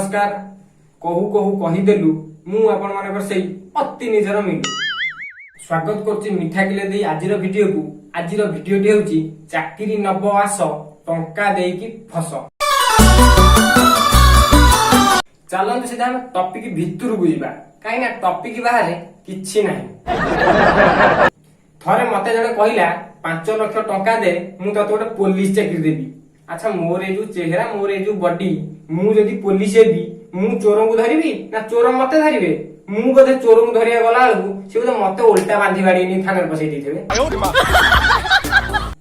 नमस्कार कहू कहू कहीदेलु मु आपण मानकर सही अति निजर मिलु स्वागत करछि मिठा किले देई आजिर वीडियो को। आजिर वीडियोटी होछि चाकरी नब आस टंका देकी फस। चलंतु सीधा हम टॉपिक भितर बुझिबा काई ना टॉपिक बाहर किछि नाही। थरे मते जणे कहिला 5 लाख टंका दे मु तते गोटे पुलिस चाकरी देबी। अच्छा मोर ए जो चेहरा मोर ए जो बॉडी मु जदी पुलिस हेबी मु चोर को धरिबी ना चोर मते धरिबे। मु बोधे चोर को धरिया गला आलू से बोधे मते उल्टा बांधी बाड़ी नि थाने बसै दिथिबे।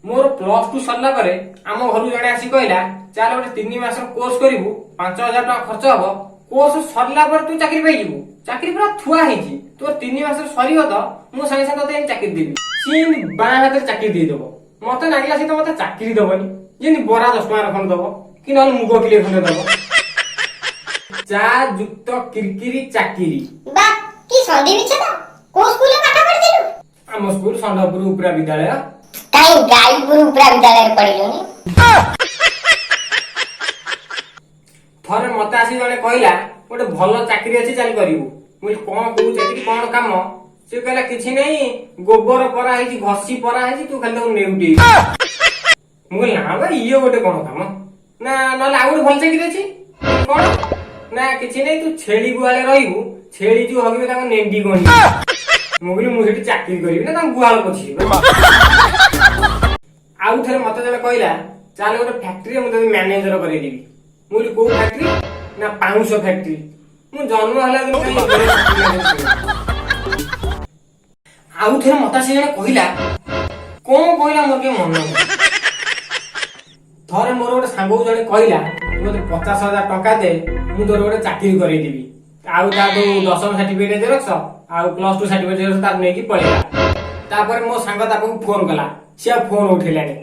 मोर +2 सरला परे आम घरु जणे आसी कहला चाल गोटे 3 मास कोर्स करिवु 5000 टका खर्च हबो। कोर्स सरला पर तू चाकरी पाई जिवु। चाकरी पूरा थुआ हेजी तोर 3 मास सरीबो त मु संगे संगे तते चाकरी देबी। सीन बा हाथ चाकरी दे देबो मते नागिला से त मते चाकरी दबनी जेनी बरा 10 टका रखन दबो कि नल मुगो किले खने दबो। चा युक्त किरकिरी चाकरी बा की संधि बिछा त को स्कूल में पाठ पढ़ दिलु। हम स्कूल संडपुर उपरा विद्यालय काई गाईपुर उपरा विद्यालय पढ़िलोनी। थरे मते आसी जने कहला गोटे भलो चाकरी अछि चल करिवु। मुई कोन को चाकरी कोन काम से कहला किछि नै गोबर परा हेछि घसी परा हेछि तू खाली नेउटी। मुई ना बा इयो गोटे कोन काम ना नले आ गोटे भल चाकरी अछि कोन ना किछि नै तू छेली गुआले रहिबु। छेली जो हगिबे ताको नेंडी कोनी मुगली मु हेटी चाकरी करिबि ना ताको गुआल पछि। आउ थरे मते जने कहला चाल गोटे फैक्ट्री मु तते मैनेजर करै देबी। मुली को फैक्ट्री ना पाउंस फैक्ट्री मु जन्म हला दिन आउ थे मता से जने कहिला कोन कहिला मोर के मन थरे मोर गोटे सांगो जने कहिला मते 50000 टका दे मु तोर गोटे चाकरी करै देबी। आउ ता तो 10th सर्टिफिकेट जेरक्स आउ +2 सर्टिफिकेट जेरक्स ता नेकी पळेला। तापर मो सांग ताको फोन कला से फोन उठेलानी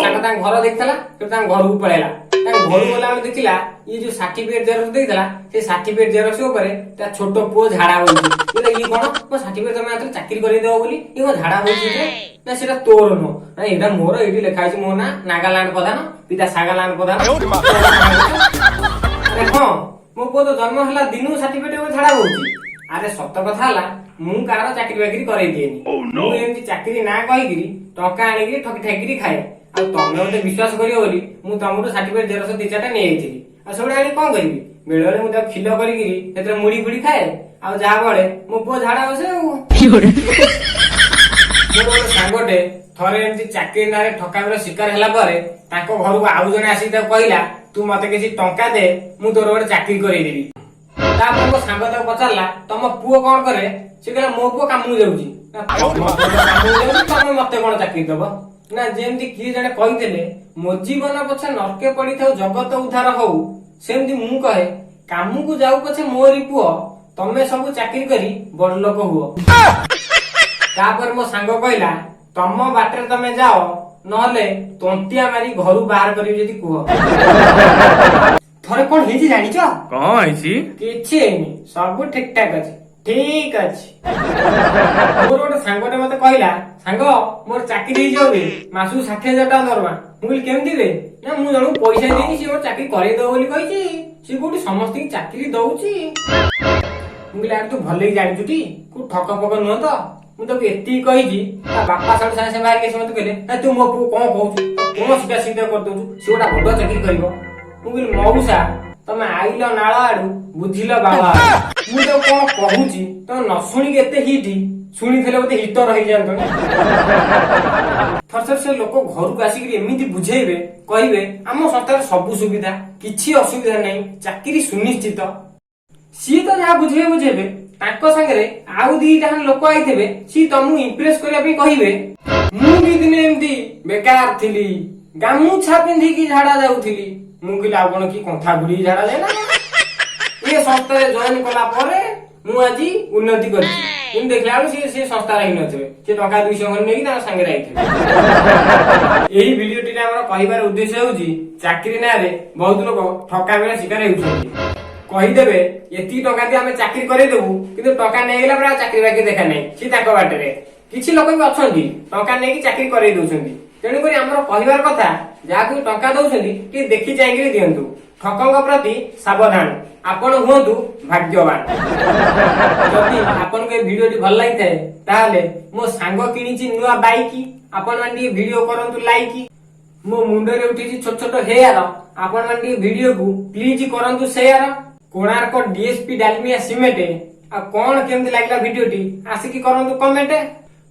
सांग ता घर देखथला तो ता घर को पळेला। ता घर बोला देखिला ये जो सर्टिफिकेट जेरक्स देइतला से सर्टिफिकेट जेरक्स ऊपर ता छोटो पो झाडा होई बोले ई कोन मो सर्टिफिकेट तमे आत चाकरी करै देबो बोली ई को झाडा होई जे ना सेटा तोर नो ना एटा मोर एडी लेखाइ छ मो ना नागालैंड प्रधान पिता सागालैंड प्रधान। अरे हां मो पो तो जन्म हला दिनु सर्टिफिकेट को झाडा होई। अरे सत्य कथा हला मु कार चाकरी बाकरी करै देनी मु एमती चाकरी ना कहिगिरी टका आनिगिरी ठकी ठकीरी खाए। आ तमे ओते विश्वास करियो बोली मु तमरो सर्टिफिकेट जेरक्स 2-4टा नै आइथिली। आ सबडा आनी कोन करिवि बेले बेले मु त खिलो करिगिरी एतरे मुड़ी फुड़ी खाए आ जा बळे मो पो झाडा बसे मोर सांगटे थरे एमती चाकरी नारे ठकामीर शिकार हैला परे ताको घर को आउ जने आसी त कहिला तू मते किछि टंका दे मु तोर गोटे चाकरी करै देबी। तापर मो सांग त पचारला तम पुओ कोन करे से कहला मो पुओ कामु जाउची तमे मते कोन चाकरी दबो ना जेमती किए जने कहिदेले मो जीवन पछे नरके पड़ी थाउ जगत उद्धार होउ सेमती मु कहे कामु को जाउ पछे मोरी पुओ तमे सब चाकरी करी बड़ लोक हुओ। तापर मो सांग कहला तम बाटरे तमे जाओ नहले तंटिया मारी घरु बाहर करिवि जदी कुह। थरे कोन हेजी जानि छ कौन हैछि किछि हेनी सब ठीक ठाक अछि ठीक अछि। मोर गोटे सांगटे मते कहला सांग मोर चाकरी हिजो बे मासु 60000 टका दरमा मुल केमति बे ना मु जणु पैसा देनी से मोर चाकरी करे दो बोली कहिछि से कोठी समस्त की चाकरी दउछि। मुल यार तू भले जानि छुटी को ठक पक न त मु तो एती कहिछि ता बापा साडू सासे बाहर के समत कहले ए तू मो को कोन कहू कोन सीधा सीधा कर दउ से ओटा बड चाकरी करबो। मुल मौसा तमे आइलो नाळ आडू बुझिलो बाबा मु तो कोन कहूची तो न सुनी के एते हिटी सुनी थले ओते हित रहि जानतो थरथर से लोक घर को आसी कि एमिति बुझेइबे कहिबे हम संस्थार सब सुविधा किछि असुविधा नै चाकरी सुनिश्चित। सी तो जा बुझेबे ताको संगे आउ दी जहां लोक आइथेबे सी तमु इंप्रेस करिया पे कहिबे मु भी दिने एमती बेकार थिली गामुछा पिंधी की झाडा जाउथिली मु कि लागण की कंठा गुडी झाडा जाय ना ये संस्था जॉइन कला परे मु आजी उन्नति करछि इन देखला से संस्था रहि नथबे से टका 200 घर नेकी ता संगे रहिथबे। एही वीडियोटी रे हमर कहिबार उद्देश्य होउची चाकरी ना रे बहुत लोक ठका बेला शिकार हेउछथि कहि देबे एती टका दे हमें चाकरी करे देबु किंतु टका नै गेला पर चाकरी बाकी देखा नै सी ताको बाटे रे किछि लोक भी अछंती टका नै की चाकरी करे दउछंती ତେଣୁକରି ଆମର କହିବାର କଥା, ଯାହାକୁ ଟଙ୍କା ଦଉଛନ୍ତି ଟିକେ ଦେଖି ଚାହିଁକିରି ଦିଅନ୍ତୁ। ଠକଙ୍କ ପ୍ରତି ସାବଧାନ, ଆପଣ ହୁଅନ୍ତୁ ଭାଗ୍ୟବାନ। ଯଦି ଆପଣଙ୍କୁ ଏ ଭିଡିଓଟି ଭଲ ଲାଗିଥାଏ ତାହେଲେ ମୋ ସାଙ୍ଗ କିଣିଛି ନୂଆ ବାଇକ, ଆପଣ ମାନେ ଟିକେ ଭିଡିଓ କରନ୍ତୁ ଲାଇକ୍। ମୋ ମୁଣ୍ଡରେ ଉଠିଛି ଛୋଟ ଛୋଟ ହେୟାର, ଆପଣ ମାନେ ଟିକେ ଭିଡିଓକୁ ପ୍ଲିଜ କରନ୍ତୁ share. Konark DSP Dalmia cement, ଆଉ କଣ କେମିତି ଲାଗିଲା ଭିଡିଓଟି ଆସିକି କରନ୍ତୁ କମେଣ୍ଟ।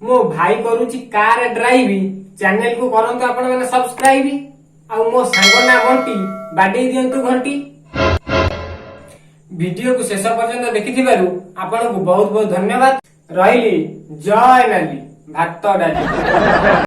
ମୋ ଭାଇ କରୁଛି କାର ଡ୍ରାଇଭ, ଚ୍ୟାନେଲ କୁ କରନ୍ତୁ ଆପଣ ମାନେ ସବସ୍କ୍ରାଇବ। ଆଉ ମୋ ସାଙ୍ଗ ନା ମଣ୍ଟି, ବାଡେଇ ଦିଅନ୍ତୁ ଘଣ୍ଟି। ଭିଡିଓକୁ ଶେଷ ପର୍ଯ୍ୟନ୍ତ ଦେଖିଥିବାରୁ ଆପଣଙ୍କୁ ବହୁତ ବହୁତ ଧନ୍ୟବାଦ। ରହିଲି, ଜୟ ନାଲି ଭାତ ଡାଲି।